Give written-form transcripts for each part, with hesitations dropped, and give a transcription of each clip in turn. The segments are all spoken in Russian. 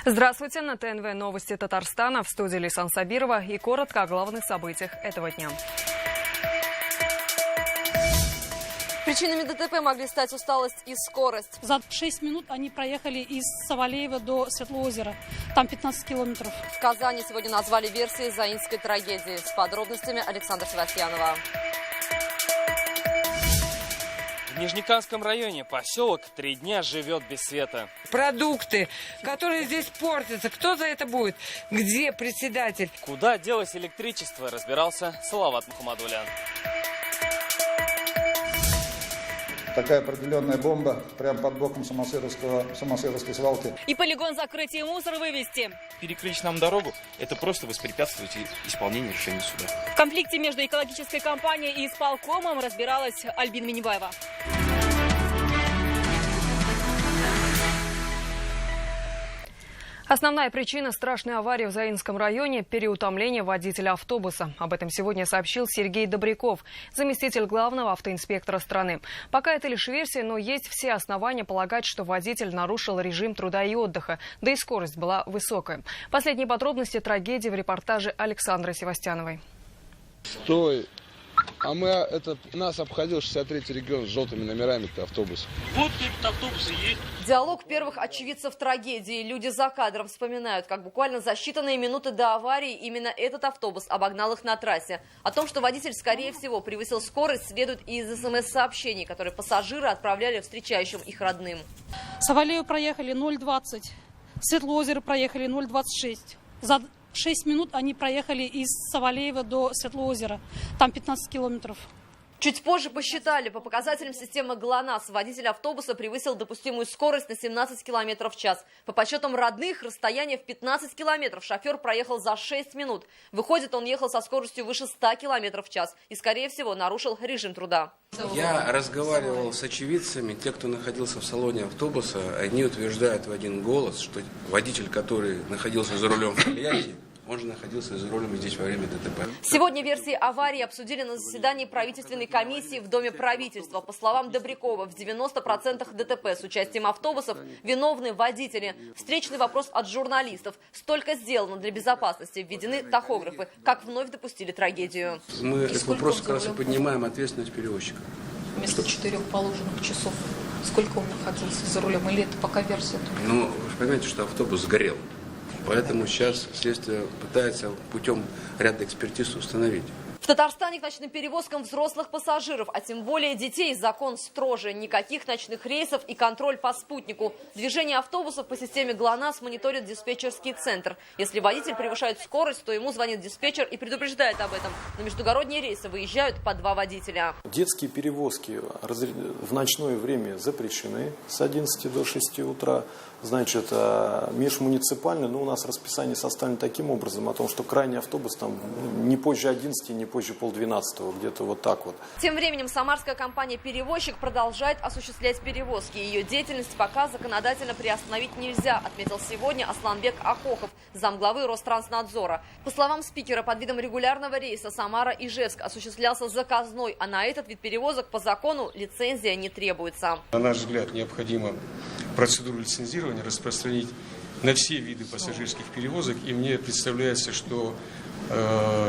Здравствуйте, на ТНВ новости Татарстана, в студии Лейсан Сабирова и коротко о главных событиях этого дня. Причинами ДТП могли стать усталость и скорость. За 6 минут они проехали из Савалеева до Светлоозера. Там 15 километров. В Казани сегодня назвали версии заинской трагедии. С подробностями Александра Севастьянова. В Нижнекамском районе поселок 3 дня живет без света. Продукты, которые здесь портятся. Кто за это будет? Где председатель? Куда делось электричество, разбирался Салават Мухаммадулян. Такая определенная бомба прямо под боком самосеровской свалки. И полигон закрытия мусора вывести. Перекрыть нам дорогу – это просто воспрепятствовать исполнению решения суда. В конфликте между экологической компанией и исполкомом разбиралась Альбина Минибаева. Основная причина страшной аварии в Заинском районе – переутомление водителя автобуса. Об этом сегодня сообщил Сергей Добряков, заместитель главного автоинспектора страны. Пока это лишь версия, но есть все основания полагать, что водитель нарушил режим труда и отдыха, да и скорость была высокая. Последние подробности трагедии в репортаже Александры Севастьяновой. Стой! А нас обходил 63-й регион с желтыми номерами-то автобус. Вот этот автобус и есть. Диалог первых очевидцев трагедии. Люди за кадром вспоминают, как буквально за считанные минуты до аварии именно этот автобус обогнал их на трассе. О том, что водитель, скорее всего, превысил скорость, следует и из СМС-сообщений, которые пассажиры отправляли встречающим их родным. Савалеева проехали 0,20, Светлоозеро проехали 0,26. За 6 минут они проехали из Савалеева до Светлоозера. Там 15 километров. Чуть позже посчитали. По показателям системы ГЛОНАСС водитель автобуса превысил допустимую скорость на 17 км в час. По подсчетам родных, расстояние в 15 километров шофер проехал за 6 минут. Выходит, он ехал со скоростью выше 100 км в час и, скорее всего, нарушил режим труда. Я разговаривал с очевидцами, те, кто находился в салоне автобуса, они утверждают в один голос, что водитель, который находился за рулем в Тольятти, он же находился за рулем здесь во время ДТП. Сегодня версии аварии обсудили на заседании правительственной комиссии в Доме правительства. По словам Добрякова, в 90% ДТП с участием автобусов виновны водители. Встречный вопрос от журналистов. Столько сделано для безопасности, введены тахографы. Как вновь допустили трагедию? Мы этот вопрос как раз и поднимаем ответственность перевозчика. Вместо 4 положенных часов. Сколько он находился за рулем? Или это пока версия? Ну, вы же понимаете, что автобус сгорел. Поэтому сейчас следствие пытается путем ряда экспертиз установить. В Татарстане к ночным перевозкам взрослых пассажиров, а тем более детей, закон строже. Никаких ночных рейсов и контроль по спутнику. Движение автобусов по системе ГЛОНАСС мониторит диспетчерский центр. Если водитель превышает скорость, то ему звонит диспетчер и предупреждает об этом. На междугородние рейсы выезжают по 2 водителя. Детские перевозки в ночное время запрещены с 11 до 6 утра. Значит, межмуниципально, у нас расписание составлено таким образом, о том, что крайний автобус там не позже 11, не позже 11:30, где-то вот так вот. Тем временем самарская компания-перевозчик продолжает осуществлять перевозки. Ее деятельность пока законодательно приостановить нельзя, отметил сегодня Асланбек Ахохов, замглавы Ространснадзора. По словам спикера, под видом регулярного рейса Самара-Ижевск осуществлялся заказной, а на этот вид перевозок по закону лицензия не требуется. На наш взгляд, необходимо процедуру лицензирования распространить на все виды пассажирских перевозок. И мне представляется, что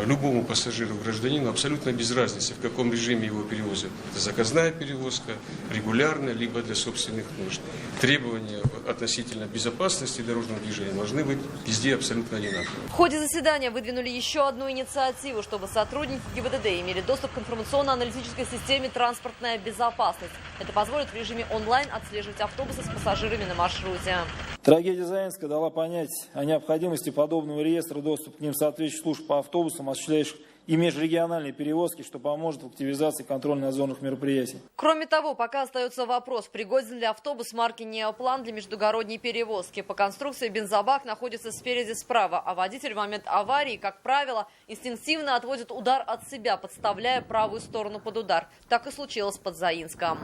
любому пассажиру, гражданину абсолютно без разницы, в каком режиме его перевозят. Это заказная перевозка, регулярная, либо для собственных нужд. Требования относительно безопасности дорожного движения должны быть везде абсолютно одинаковые. В ходе заседания выдвинули еще одну инициативу, чтобы сотрудники ГИБДД имели доступ к информационно-аналитической системе «Транспортная безопасность». Это позволит в режиме онлайн отслеживать автобусы с пассажирами на маршруте. Трагедия Заинска дала понять о необходимости подобного реестра, доступ к ним соответствующих служб по автобусам, осуществляющих и межрегиональные перевозки, что поможет в активизации контрольно-надзорных мероприятий. Кроме того, пока остается вопрос, пригоден ли автобус марки «Неоплан» для междугородней перевозки. По конструкции бензобак находится спереди справа, а водитель в момент аварии, как правило, инстинктивно отводит удар от себя, подставляя правую сторону под удар. Так и случилось под Заинском.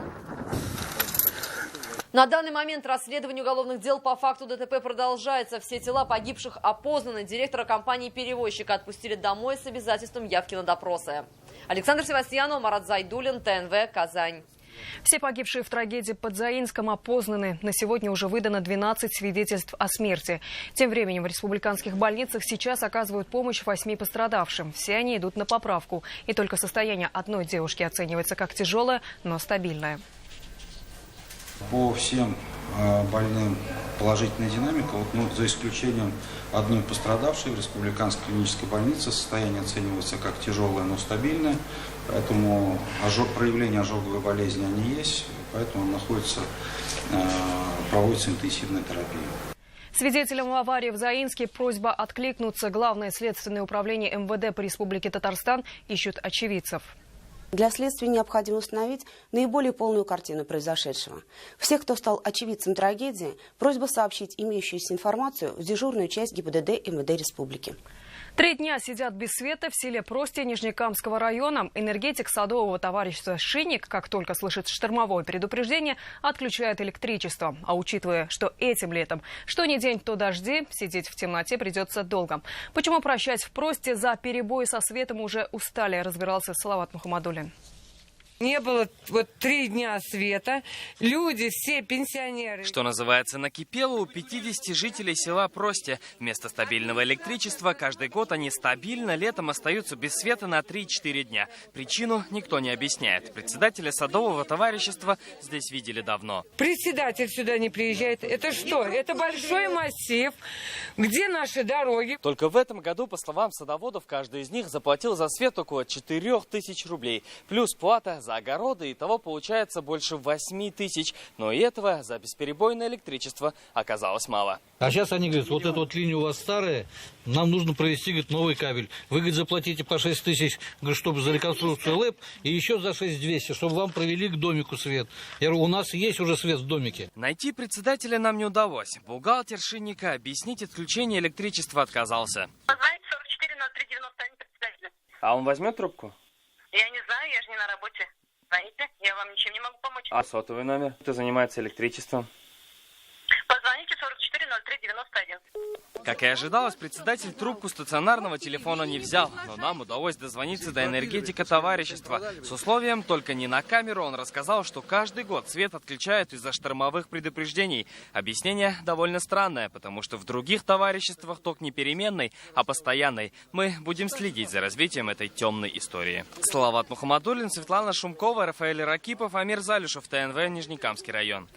На данный момент расследование уголовных дел по факту ДТП продолжается. Все тела погибших опознаны. Директора компании-перевозчика отпустили домой с обязательством явки на допросы. Александр Севастьянов, Марат Зайдуллин, ТНВ, Казань. Все погибшие в трагедии под Заинском опознаны. На сегодня уже выдано 12 свидетельств о смерти. Тем временем в республиканских больницах сейчас оказывают помощь 8 пострадавшим. Все они идут на поправку. И только состояние одной девушки оценивается как тяжелое, но стабильное. По всем больным положительная динамика, за исключением одной пострадавшей в республиканской клинической больнице. Состояние оценивается как тяжелое, но стабильное. Поэтому проявления ожоговой болезни они есть, поэтому проводится интенсивная терапия. Свидетелям аварии в Заинске просьба откликнуться. Главное следственное управление МВД по Республике Татарстан ищут очевидцев. Для следствия необходимо установить наиболее полную картину произошедшего. Всех, кто стал очевидцем трагедии, просьба сообщить имеющуюся информацию в дежурную часть ГИБДД МВД Республики. 3 дня сидят без света в селе Просте Нижнекамского района. Энергетик садового товарищества «Шинник», как только слышит штормовое предупреждение, отключает электричество. А учитывая, что этим летом что ни день, то дожди, сидеть в темноте придется долго. Почему прощать в Просте за перебои со светом уже устали, разбирался Салават Мухаммадуллин. Не было 3 дня света. Люди, все пенсионеры. Что называется, накипело у 50 жителей села Просте. Вместо стабильного электричества каждый год они стабильно летом остаются без света на 3-4 дня. Причину никто не объясняет. Председателя садового товарищества здесь видели давно. Председатель сюда не приезжает. Это что? Это большой массив. Где наши дороги? Только в этом году, по словам садоводов, каждый из них заплатил за свет около 4000 рублей. Плюс плата за огороды, и того получается больше 8000. Но и этого за бесперебойное электричество оказалось мало. А сейчас они говорят, вот эта линия у вас старая, нам нужно провести, говорит, новый кабель. Вы, говорит, заплатите по 6000, говорит, чтобы за реконструкцию ЛЭП, и еще за 6200, чтобы вам провели к домику свет. Я говорю, у нас есть уже свет в домике. Найти председателя нам не удалось. Бухгалтер Шинника объяснить отключение электричества отказался. Позвоните 440391 председателя. А он возьмет трубку? Я не знаю, я же не на работе. Звоните, я вам ничем не могу помочь. А сотовый номер? Кто занимается электричеством? Позвоните 440391. Как и ожидалось, председатель трубку стационарного телефона не взял, но нам удалось дозвониться до энергетика товарищества. С условием только не на камеру он рассказал, что каждый год свет отключают из-за штормовых предупреждений. Объяснение довольно странное, потому что в других товариществах ток не переменный, а постоянный. Мы будем следить за развитием этой темной истории. Салават Мухаммадуллин, Светлана Шумкова, Рафаэль Ракипов, Амир Залюшев, ТНВ, Нижнекамский район.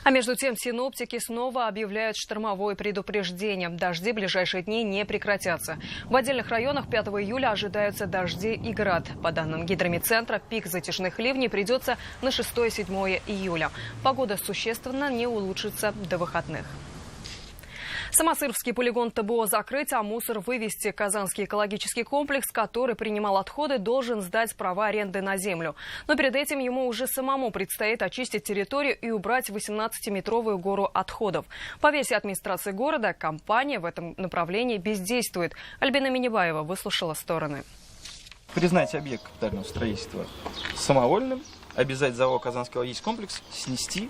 А между тем синоптики снова объявляют штормовое предупреждение. Дожди в ближайшие дни не прекратятся. В отдельных районах 5 июля ожидаются дожди и град. По данным гидромедцентра, пик затяжных ливней придется на 6-7 июля. Погода существенно не улучшится до выходных. Самосыровский полигон ТБО закрыть, а мусор вывести. Казанский экологический комплекс, который принимал отходы, должен сдать права аренды на землю. Но перед этим ему уже самому предстоит очистить территорию и убрать 18-метровую гору отходов. По версии администрации города, компания в этом направлении бездействует. Альбина Минибаева выслушала стороны. Признать объект капитального строительства самовольным, обязать ЗАО «Казанский экологический комплекс» снести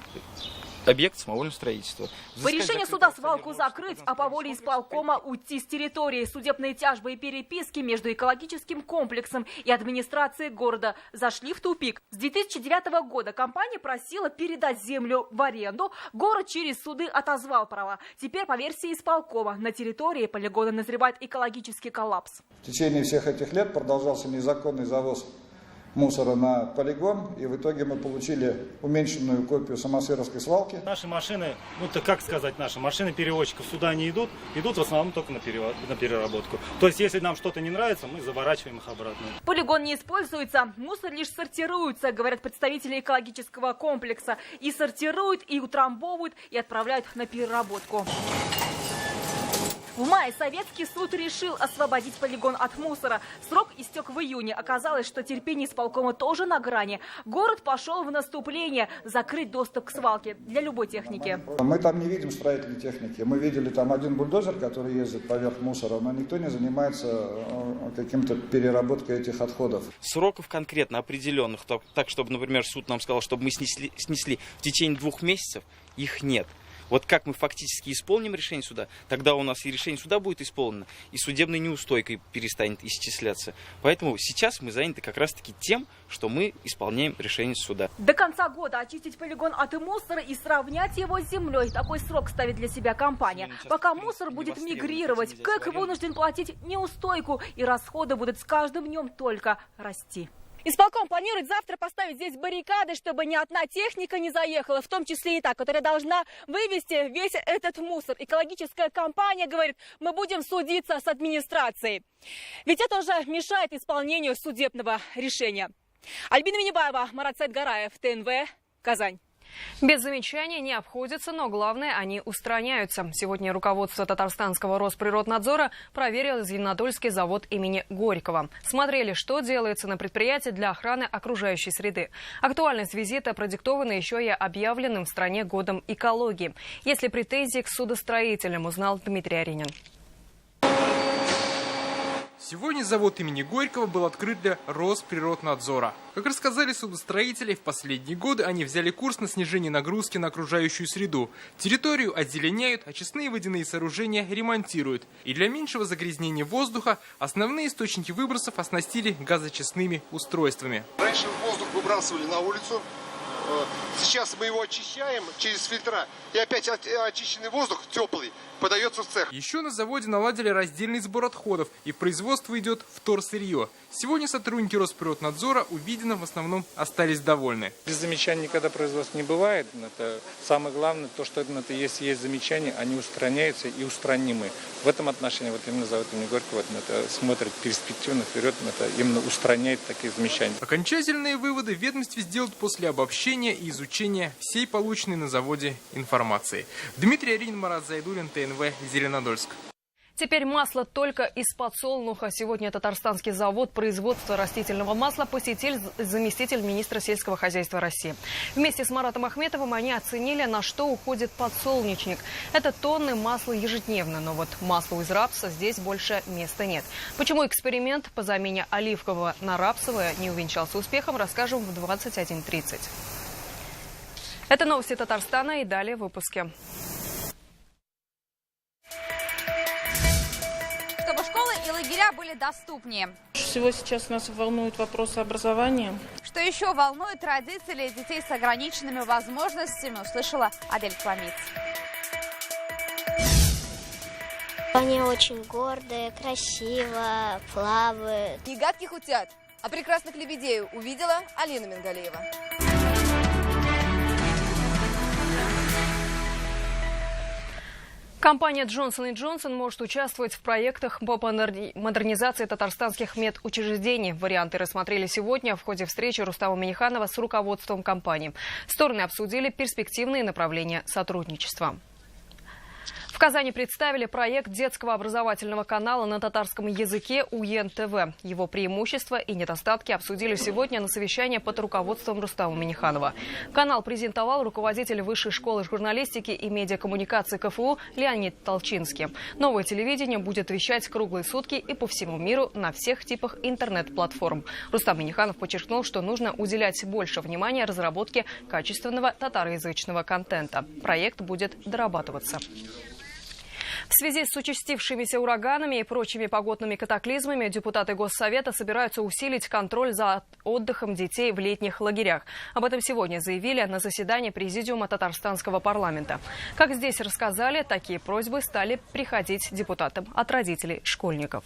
объект самовольного строительства. По решению суда свалку закрыть, а по воле исполкома уйти с территории. Судебные тяжбы и переписки между экологическим комплексом и администрацией города зашли в тупик. С 2009 года компания просила передать землю в аренду. Город через суды отозвал права. Теперь, по версии исполкома, на территории полигона назревает экологический коллапс. В течение всех этих лет продолжался незаконный завоз мусора на полигон, и в итоге мы получили уменьшенную копию самосыровской свалки. Наши машины, как сказать, наши машины перевозчиков сюда не идут в основном только на переработку. То есть, если нам что-то не нравится, мы заворачиваем их обратно. Полигон не используется, мусор лишь сортируется, говорят представители экологического комплекса. И сортируют, и утрамбовывают, и отправляют на переработку. В мае советский суд решил освободить полигон от мусора. Срок истек в июне. Оказалось, что терпение исполкома тоже на грани. Город пошел в наступление закрыть доступ к свалке для любой техники. Мы там не видим строительной техники. Мы видели там один бульдозер, который ездит поверх мусора, но никто не занимается каким-то переработкой этих отходов. Сроков конкретно определенных, так чтобы, например, суд нам сказал, чтобы мы снесли в течение 2 месяцев, их нет. Вот как мы фактически исполним решение суда, тогда у нас и решение суда будет исполнено, и судебной неустойкой перестанет исчисляться. Поэтому сейчас мы заняты как раз-таки тем, что мы исполняем решение суда. До конца года очистить полигон от мусора и сравнять его с землей. Такой срок ставит для себя компания. Пока мусор будет мигрировать, КЭК вынужден платить неустойку, и расходы будут с каждым днем только расти. Исполком планирует завтра поставить здесь баррикады, чтобы ни одна техника не заехала, в том числе и та, которая должна вывести весь этот мусор. Экологическая компания говорит, мы будем судиться с администрацией. Ведь это уже мешает исполнению судебного решения. Альбина Минибаева, Марат Саидгараев, ТНВ, Казань. Без замечаний не обходятся, но главное, они устраняются. Сегодня руководство Татарстанского Росприроднадзора проверило Зеленодольский завод имени Горького. Смотрели, что делается на предприятии для охраны окружающей среды. Актуальность визита продиктована еще и объявленным в стране годом экологии. Есть ли претензии к судостроителям, узнал Дмитрий Аринин. Сегодня завод имени Горького был открыт для Росприроднадзора. Как рассказали судостроители, в последние годы они взяли курс на снижение нагрузки на окружающую среду. Территорию озеленяют, очистные водяные сооружения ремонтируют. И для меньшего загрязнения воздуха основные источники выбросов оснастили газочистными устройствами. Раньше воздух выбрасывали на улицу. Сейчас мы его очищаем через фильтра. И опять очищенный воздух, теплый, подается в цех. Еще на заводе наладили раздельный сбор отходов, и в производство идет вторсырье. Сегодня сотрудники Росприроднадзора увиденным в основном остались довольны. Без замечаний никогда производства не бывает. Это самое главное, то, что это есть замечания, они устраняются и устранимы. В этом отношении вот именно завод имени Горького это смотрит перспективно вперед, это именно устраняет такие замечания. Окончательные выводы в ведомстве сделают после обобщения и изучения всей полученной на заводе информации. Дмитрий Аринин, Марат Зайдуллин, ТНВ, Зеленодольск. Теперь масло только из подсолнуха. Сегодня Татарстанский завод производства растительного масла посетил заместитель министра сельского хозяйства России. Вместе с Маратом Ахметовым они оценили, на что уходит подсолнечник. Это тонны масла ежедневно, но вот маслу из рапса здесь больше места нет. Почему эксперимент по замене оливкового на рапсовое не увенчался успехом, расскажем в 21:30. Это новости Татарстана, и далее в выпуске. Чтобы школы и лагеря были доступнее. Всего сейчас нас волнуют вопросы образования. Что еще волнует родителей детей с ограниченными возможностями, услышала Адель Кламиц. Они очень гордые, красиво, плавают. Не гадких утят, а прекрасных лебедей увидела Алина Мингалеева. Компания Johnson & Johnson может участвовать в проектах по модернизации татарстанских медучреждений. Варианты рассмотрели сегодня в ходе встречи Рустама Минниханова с руководством компании. Стороны обсудили перспективные направления сотрудничества. В Казани представили проект детского образовательного канала на татарском языке УЕН-ТВ. Его преимущества и недостатки обсудили сегодня на совещании под руководством Рустама Минниханова. Канал презентовал руководитель Высшей школы журналистики и медиакоммуникации КФУ Леонид Толчинский. Новое телевидение будет вещать круглые сутки и по всему миру на всех типах интернет-платформ. Рустам Минниханов подчеркнул, что нужно уделять больше внимания разработке качественного татароязычного контента. Проект будет дорабатываться. В связи с участившимися ураганами и прочими погодными катаклизмами депутаты Госсовета собираются усилить контроль за отдыхом детей в летних лагерях. Об этом сегодня заявили на заседании Президиума Татарстанского парламента. Как здесь рассказали, такие просьбы стали приходить депутатам от родителей школьников.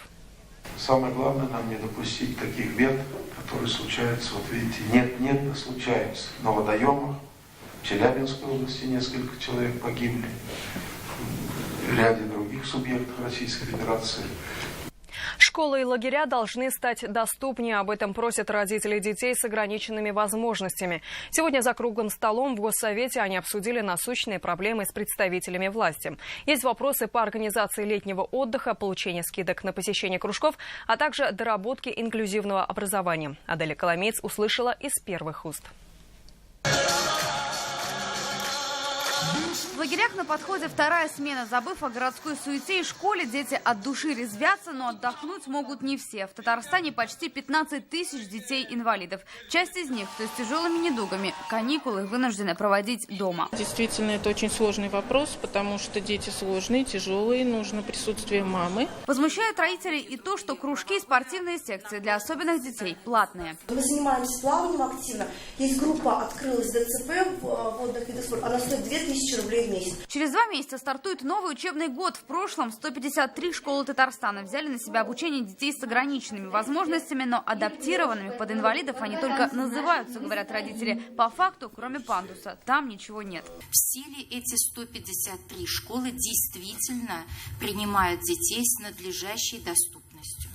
Самое главное нам не допустить таких бед, которые случаются, вот видите, нет, случаются. На водоемах, в Челябинской области несколько человек погибли. В ряде других субъектов Российской Федерации. Школы и лагеря должны стать доступнее. Об этом просят родители детей с ограниченными возможностями. Сегодня за круглым столом в Госсовете они обсудили насущные проблемы с представителями власти. Есть вопросы по организации летнего отдыха, получения скидок на посещение кружков, а также доработки инклюзивного образования. Аделя Коломейц услышала из первых уст. лагерях на подходе вторая смена. Забыв о городской суете и школе, дети от души резвятся, но отдохнуть могут не все. В Татарстане почти 15 тысяч детей-инвалидов. Часть из них, то с тяжелыми недугами, каникулы вынуждены проводить дома. Действительно, это очень сложный вопрос, потому что дети сложные, тяжелые, нужно присутствие мамы. Возмущает родителей и то, что кружки и спортивные секции для особенных детей платные. Мы занимаемся плаванием активно. Есть группа, открылась ДЦП в водных видах спорта. Она стоит 2000 рублей в месяц. Через 2 месяца стартует новый учебный год. В прошлом 153 школы Татарстана взяли на себя обучение детей с ограниченными возможностями, но адаптированными под инвалидов они только называются, говорят родители. По факту, кроме пандуса, там ничего нет. Все ли эти 153 школы действительно принимают детей с надлежащей доступностью?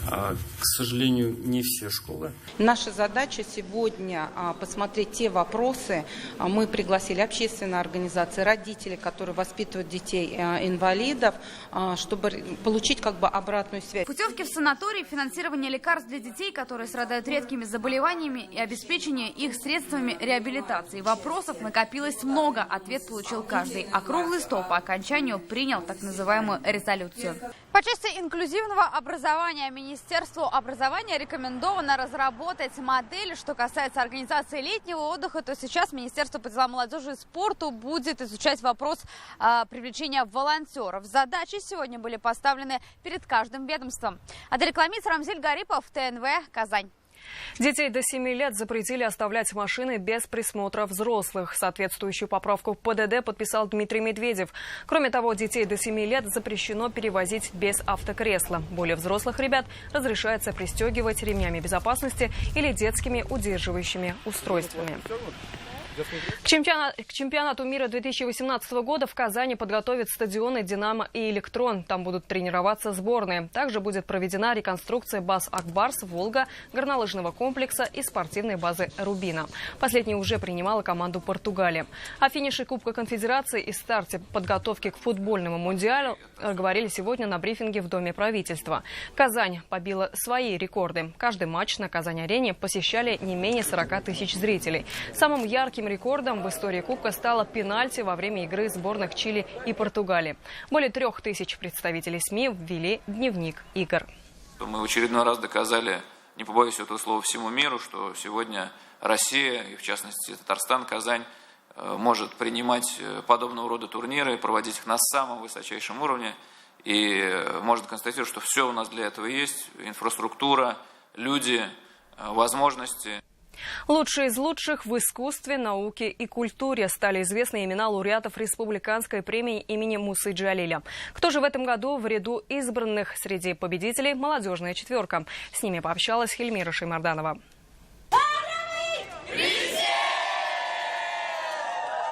К сожалению, не все школы. Наша задача сегодня посмотреть те вопросы. Мы пригласили общественные организации, родителей, которые воспитывают детей-инвалидов, чтобы получить обратную связь. Путевки в санаторий, финансирование лекарств для детей, которые страдают редкими заболеваниями, и обеспечение их средствами реабилитации. Вопросов накопилось много, ответ получил каждый. А круглый стол по окончанию принял так называемую резолюцию. По части инклюзивного образования Министерству образования рекомендовано разработать модель. Что касается организации летнего отдыха, то сейчас Министерство по делам молодежи и спорту будет изучать вопрос привлечения волонтеров. Задачи сегодня были поставлены перед каждым ведомством. Адель Кламиц, Рамзиль Гарипов, ТНВ, Казань. Детей до 7 лет запретили оставлять машины без присмотра взрослых. Соответствующую поправку в ПДД подписал Дмитрий Медведев. Кроме того, детей до 7 лет запрещено перевозить без автокресла. Более взрослых ребят разрешается пристегивать ремнями безопасности или детскими удерживающими устройствами. К чемпионату мира 2018 года в Казани подготовят стадионы «Динамо» и «Электрон». Там будут тренироваться сборные. Также будет проведена реконструкция баз «Акбарс», «Волга», горнолыжного комплекса и спортивной базы «Рубина». Последняя уже принимала команду Португалии. О финише Кубка Конфедерации и старте подготовки к футбольному мундиалю говорили сегодня на брифинге в Доме правительства. Казань побила свои рекорды. Каждый матч на Казань-арене посещали не менее 40 тысяч зрителей. Самым ярким рекордом в истории Кубка стало пенальти во время игры сборных Чили и Португалии. Более 3000 представителей СМИ ввели дневник игр. Мы в очередной раз доказали, не побоюсь этого слова, всему миру, что сегодня Россия, и в частности Татарстан, Казань, может принимать подобного рода турниры, проводить их на самом высочайшем уровне. И можно констатировать, что все у нас для этого есть. Инфраструктура, люди, возможности. Лучшие из лучших в искусстве, науке и культуре стали известны имена лауреатов республиканской премии имени Мусы Джалиля. Кто же в этом году в ряду избранных среди победителей? Молодежная четверка. С ними пообщалась Хельмира Шеймарданова.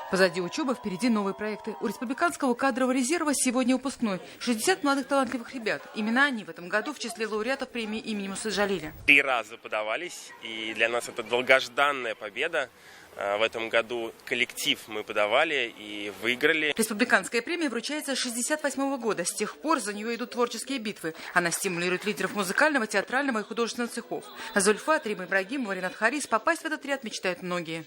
Позади учебы, впереди новые проекты. У Республиканского кадрового резерва сегодня выпускной. 60 молодых талантливых ребят. Именно они в этом году в числе лауреатов премии имени Мусы Джалиля. 3 раза подавались, и для нас это долгожданная победа. В этом году коллектив мы подавали и выиграли. Республиканская премия вручается с 1968 года. С тех пор за нее идут творческие битвы. Она стимулирует лидеров музыкального, театрального и художественного цехов. Зульфат, Рима Ибрагимова, Ринат Харис. Попасть в этот ряд мечтают многие.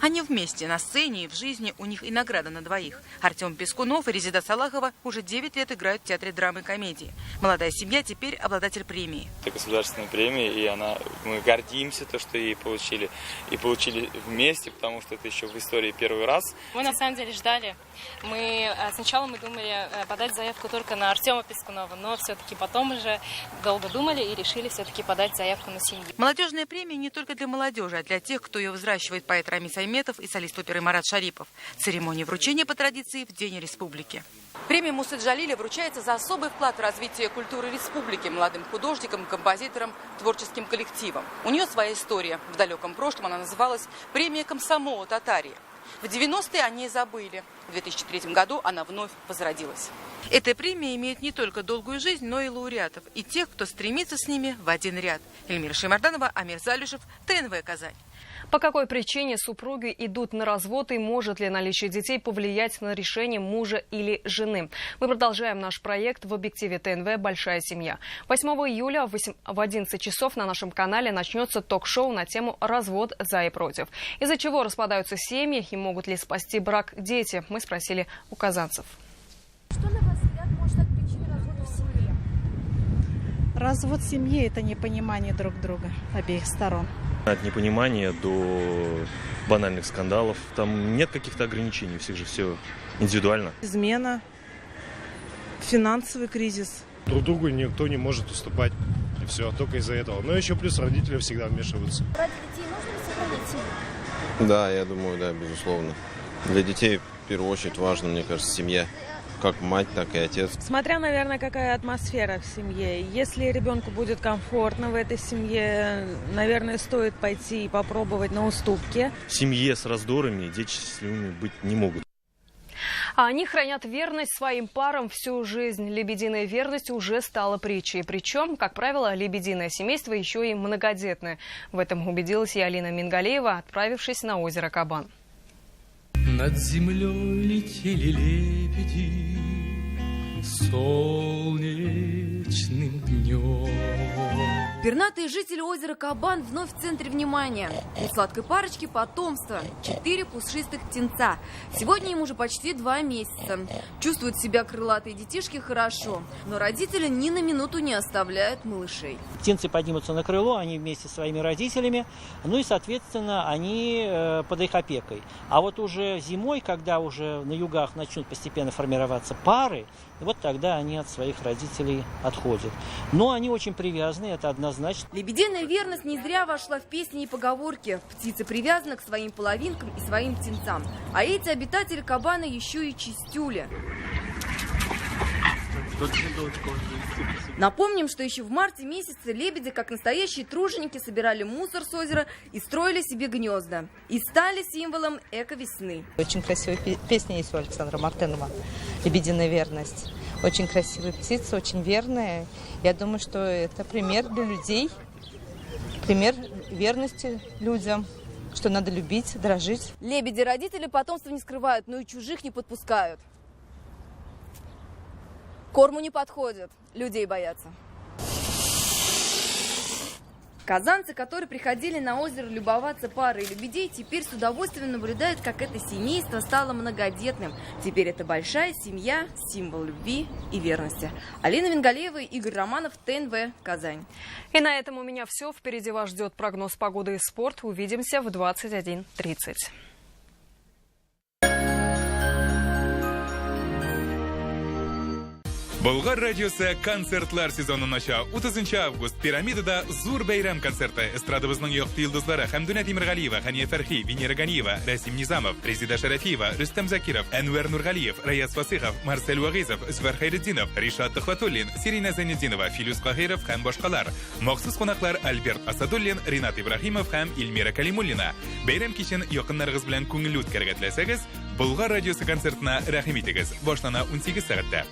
Они вместе на сцене и в жизни, у них и награда на двоих. Артем Пескунов и Резида Салахова уже 9 лет играют в театре драмы и комедии. Молодая семья теперь обладатель премии. Это государственная премия, и мы гордимся, что ее получили. И получили вместе, потому что это еще в истории первый раз. Мы на самом деле ждали. Сначала мы думали подать заявку только на Артема Пескунова, но все-таки потом уже долго думали и решили все-таки подать заявку на семью. Молодежная премия не только для молодежи, а для тех, кто ее взращивает, поэт Рамис Айметов и солист оперы Марат Шарипов. Церемония вручения по традиции в День Республики. Премия Мусы Джалиля вручается за особый вклад в развитие культуры республики молодым художникам, композиторам, творческим коллективам. У нее своя история. В далеком прошлом она называлась «Премия комсомола Татарии». В 90-е о ней забыли. В 2003 году она вновь возродилась. Эта премия имеет не только долгую жизнь, но и лауреатов. И тех, кто стремится с ними в один ряд. Эльмира Шеймарданова, Амир Залюшев, ТНВ Казань. По какой причине супруги идут на развод и может ли наличие детей повлиять на решение мужа или жены? Мы продолжаем наш проект в объективе ТНВ «Большая семья». 8 июля в 11 часов на нашем канале начнется ток-шоу на тему «Развод за и против». Из-за чего распадаются семьи и могут ли спасти брак дети? Мы спросили у казанцев. Что, на ваш взгляд, может стать причиной развода в семье? Развод в семье – это непонимание друг друга обеих сторон. От непонимания до банальных скандалов. Там нет каких-то ограничений, у всех же все индивидуально. Измена, финансовый кризис. Друг другу никто не может уступать. И все, только из-за этого. Но еще плюс родители всегда вмешиваются. Ради детей нужно ли сохранить семью? Да, я думаю, да, безусловно. Для детей в первую очередь важна, мне кажется, семья. Как мать, так и отец. Смотря, наверное, какая атмосфера в семье. Если ребенку будет комфортно в этой семье, наверное, стоит пойти и попробовать на уступки. В семье с раздорами дети счастливыми быть не могут. А они хранят верность своим парам всю жизнь. Лебединая верность уже стала притчей. Причем, как правило, лебединое семейство еще и многодетное. В этом убедилась и Алина Мингалеева, отправившись на озеро Кабан. Над землей летели лебеди солнечным днем. Пернатые жители озера Кабан вновь в центре внимания. У сладкой парочки потомство. 4 пушистых птенца. Сегодня им уже почти 2 месяца. Чувствуют себя крылатые детишки хорошо. Но родители ни на минуту не оставляют малышей. Птенцы поднимутся на крыло, они вместе со своими родителями. Ну и, соответственно, они под их опекой. А вот уже зимой, когда уже на югах начнут постепенно формироваться пары, вот тогда они от своих родителей отходят. Но они очень привязаны, это однозначно. Лебединая верность не зря вошла в песни и поговорки. Птицы привязаны к своим половинкам и своим птенцам. А эти обитатели Кабана еще и чистюли. Напомним, что еще в марте месяце лебеди, как настоящие труженики, собирали мусор с озера и строили себе гнезда. И стали символом эко-весны. Очень красивая песня есть у Александра Мартынова «Лебединая верность». Очень красивые птицы, очень верные. Я думаю, что это пример для людей, пример верности людям, что надо любить, дорожить. Лебеди родители потомства не скрывают, но и чужих не подпускают. Корму не подходят, людей боятся. Казанцы, которые приходили на озеро любоваться парой лебедей, теперь с удовольствием наблюдают, как это семейство стало многодетным. Теперь это большая семья, символ любви и верности. Алина Мингалеева, Игорь Романов, ТНВ, Казань. И на этом у меня все. Впереди вас ждет прогноз погоды и спорт. Увидимся в 21:30. Болгар радиосы концертлар сезонын ача. 30 август пирамидада зур бәйрәм концерты. Эстрадабызның якты йолдызлары Хәмдүнә Тимергалиева, Хания Фәрхи, Венера Ганиева, Расим Низамов, Резида Шарафиева, Рөстәм Закиров, Әнвәр Нургалиев, Раяз Фасыхов, Марсель Вагизов, Зөфәр Хәйретдинов, Ришат Төхвәтуллин, Сирина Зәйнетдинова, Филюс Каһиров һәм башкалар. Махсус кунаклар Альберт Асадуллин, Ринат Ибрахимов һәм Илмира Калимуллина. Бәйрәм кичен якыннарыгыз белән күңелле үткәргә теләсәгез, Болгар радиосы концертына рәхим итегез. Башлана 18 сәгатьтә.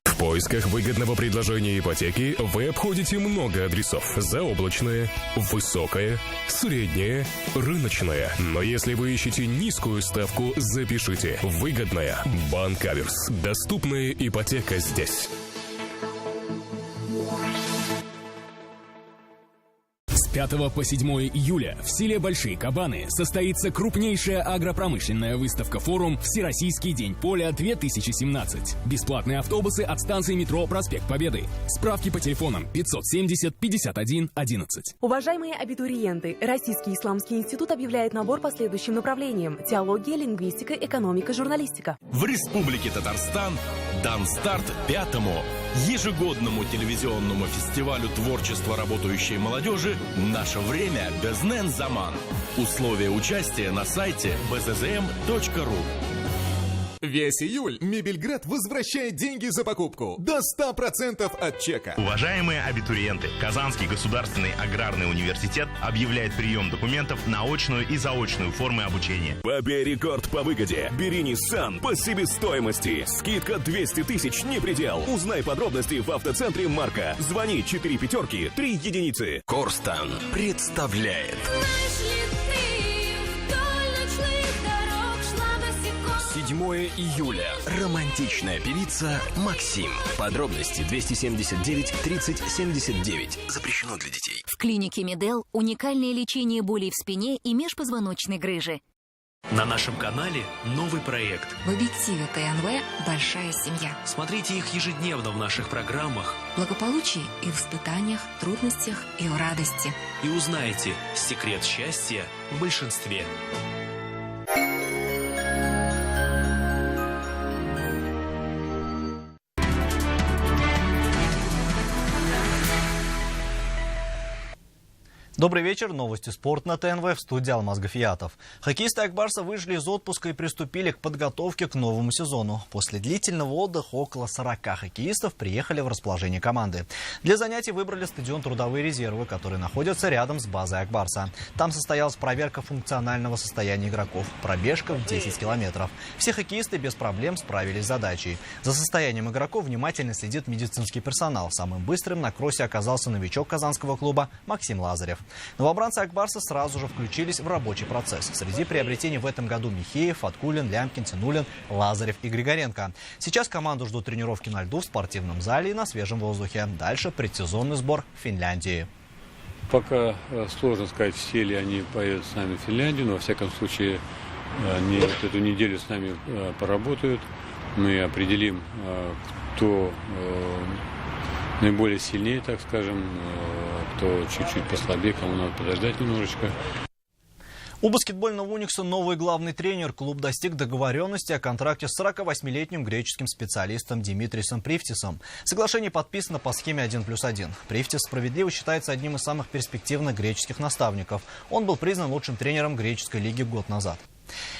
В поисках выгодного предложения ипотеки вы обходите много адресов. Заоблачное, высокое, среднее, рыночное. Но если вы ищете низкую ставку, запишите. Выгодная. Банк Аверс. Доступная ипотека здесь. С 5 по 7 июля в селе Большие Кабаны состоится крупнейшая агропромышленная выставка-форум «Всероссийский день поля-2017». Бесплатные автобусы от станции метро «Проспект Победы». Справки по телефонам 570 51 11. Уважаемые абитуриенты, Российский исламский институт объявляет набор по следующим направлениям: теология, лингвистика, экономика, журналистика. В Республике Татарстан дан старт 5-му ежегодному телевизионному фестивалю творчества работающей молодежи «Наше время. Безнен Заман». Условия участия на сайте bzzm.ru. Весь июль Мебельград возвращает деньги за покупку до 100% от чека. Уважаемые абитуриенты, Казанский государственный аграрный университет объявляет прием документов на очную и заочную формы обучения. Побей рекорд по выгоде. Бери Nissan по себестоимости. Скидка 200 тысяч не предел. Узнай подробности в автоцентре Марка. Звони 4 пятерки 3 единицы. Корстан представляет. Знаешь ли ты, 7 июля. Романтичная певица Максим. Подробности 279 30 79. Запрещено для детей. В клинике Медел уникальное лечение болей в спине и межпозвоночной грыжи. На нашем канале новый проект. В объективе ТНВ «Большая семья». Смотрите их ежедневно в наших программах. Благополучие и в испытаниях, трудностях и в радости. И узнаете секрет счастья в большинстве. Добрый вечер. Новости спорта на ТНВ, в студии Алмаз Гафиятов. Хоккеисты Акбарса вышли из отпуска и приступили к подготовке к новому сезону. После длительного отдыха около 40 хоккеистов приехали в расположение команды. Для занятий выбрали стадион «Трудовые резервы», который находится рядом с базой Акбарса. Там состоялась проверка функционального состояния игроков, пробежка в 10 километров. Все хоккеисты без проблем справились с задачей. За состоянием игроков внимательно следит медицинский персонал. Самым быстрым на кроссе оказался новичок казанского клуба Максим Лазарев. Новобранцы Акбарса сразу же включились в рабочий процесс. Среди приобретений в этом году Михеев, Откулин, Лямкин, Тянулин, Лазарев и Григоренко. Сейчас команду ждут тренировки на льду, в спортивном зале и на свежем воздухе. Дальше предсезонный сбор в Финляндии. Пока сложно сказать, все ли они поедут с нами в Финляндию, но во всяком случае они эту неделю с нами поработают. Мы определим, кто наиболее сильнее, так скажем, кто чуть-чуть послабее, кому надо подождать немножечко. У баскетбольного «Уникса» новый главный тренер. Клуб достиг договоренности о контракте с 48-летним греческим специалистом Димитрисом Привтисом. Соглашение подписано по схеме 1+1. Привтис справедливо считается одним из самых перспективных греческих наставников. Он был признан лучшим тренером греческой лиги год назад.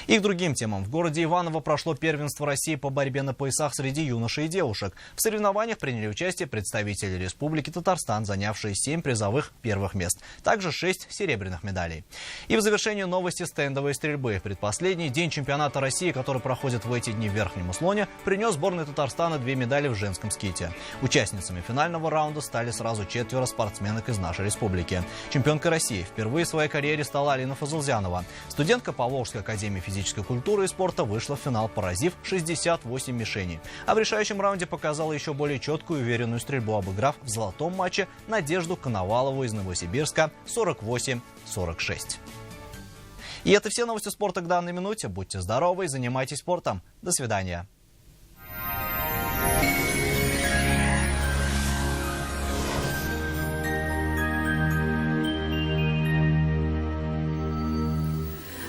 И к другим темам. В городе Иваново прошло первенство России по борьбе на поясах среди юношей и девушек. В соревнованиях приняли участие представители Республики Татарстан, занявшие 7 призовых первых мест. Также 6 серебряных медалей. И в завершение новости стендовой стрельбы. Предпоследний день чемпионата России, который проходит в эти дни в Верхнем Услоне, принес сборной Татарстана 2 медали в женском ските. Участницами финального раунда стали сразу 4 спортсменок из нашей республики. Чемпионкой России впервые в своей карьере стала Алина Фазулзянова. Студентка Поволжской академии физической культуры и спорта вышла в финал, поразив 68 мишеней. А в решающем раунде показала еще более четкую и уверенную стрельбу, обыграв в золотом матче Надежду Коновалову из Новосибирска 48-46. И это все новости спорта к данной минуте. Будьте здоровы и занимайтесь спортом. До свидания.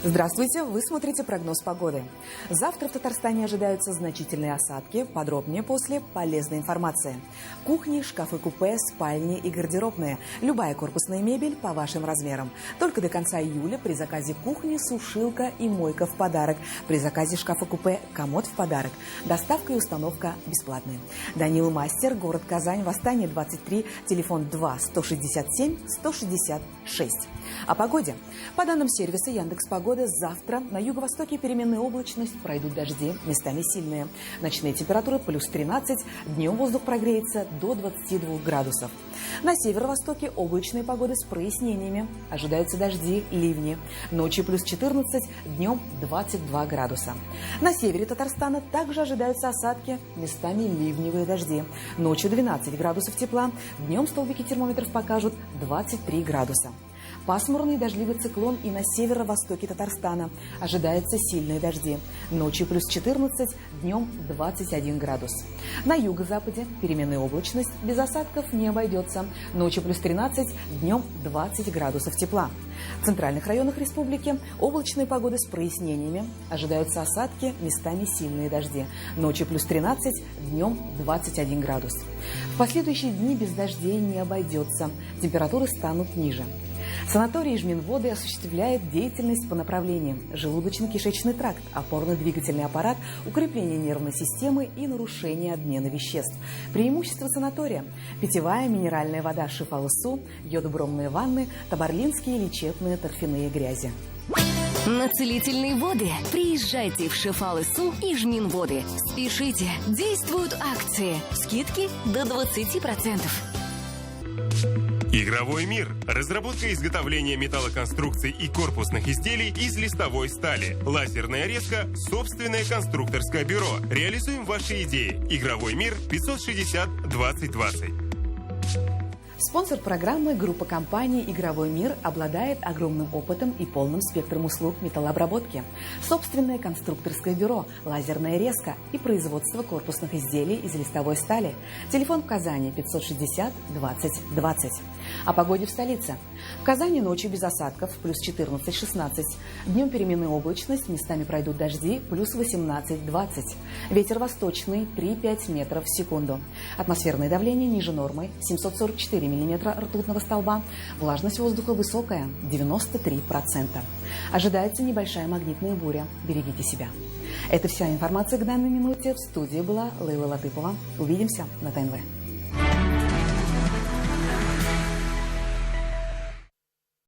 Здравствуйте, вы смотрите прогноз погоды. Завтра в Татарстане ожидаются значительные осадки, подробнее после полезной информации. Кухни, шкафы-купе, спальни и гардеробные. Любая корпусная мебель по вашим размерам. Только до конца июля при заказе кухни сушилка и мойка в подарок. При заказе шкафа-купе комод в подарок. Доставка и установка бесплатные. Данил Мастер, город Казань, Восстание 23, телефон 2 167 166. О погоде. По данным сервиса Яндекс.Погода, завтра на юго-востоке переменная облачность, пройдут дожди, местами сильные. Ночные температуры плюс 13, днем воздух прогреется до 22 градусов. На северо-востоке облачная погода с прояснениями. Ожидаются дожди, ливни. Ночью плюс 14, днем 22 градуса. На севере Татарстана также ожидаются осадки, местами ливневые дожди. Ночью 12 градусов тепла, днем столбики термометров покажут 23 градуса. Пасмурный дождливый циклон и на северо-востоке Татарстана. Ожидаются сильные дожди. Ночью плюс 14, днем 21 градус. На юго-западе переменная облачность, без осадков не обойдется. Ночью плюс 13, днем 20 градусов тепла. В центральных районах республики облачная погода с прояснениями. Ожидаются осадки, местами сильные дожди. Ночью плюс 13, днем 21 градус. В последующие дни без дождей не обойдется. Температуры станут ниже. Санаторий «Ижминводы» осуществляет деятельность по направлениям желудочно-кишечный тракт, опорно-двигательный аппарат, укрепление нервной системы и нарушение обмена веществ. Преимущества санатория – питьевая минеральная вода «Шифал-Су», йодобромные ванны, табарлинские лечебные торфяные грязи. На целительные воды приезжайте в Шифал-Су Ижминводы. Спешите, действуют акции, скидки до 20%. Игровой мир. Разработка и изготовление металлоконструкций и корпусных изделий из листовой стали. Лазерная резка. Собственное конструкторское бюро. Реализуем ваши идеи. Игровой мир 560-2020. Спонсор программы – группа компаний «Игровой мир» обладает огромным опытом и полным спектром услуг металлообработки. Собственное конструкторское бюро, лазерная резка и производство корпусных изделий из листовой стали. Телефон в Казани 560-2020. О погоде в столице. В Казани ночью без осадков плюс 14-16. Днем переменная облачность, местами пройдут дожди плюс 18-20. Ветер восточный 3-5 метров в секунду. Атмосферное давление ниже нормы 744 миллиметра ртутного столба. Влажность воздуха высокая 93%. Ожидается небольшая магнитная буря. Берегите себя. Это вся информация к данной минуте. В студии была Лейла Латыпова. Увидимся на ТНВ.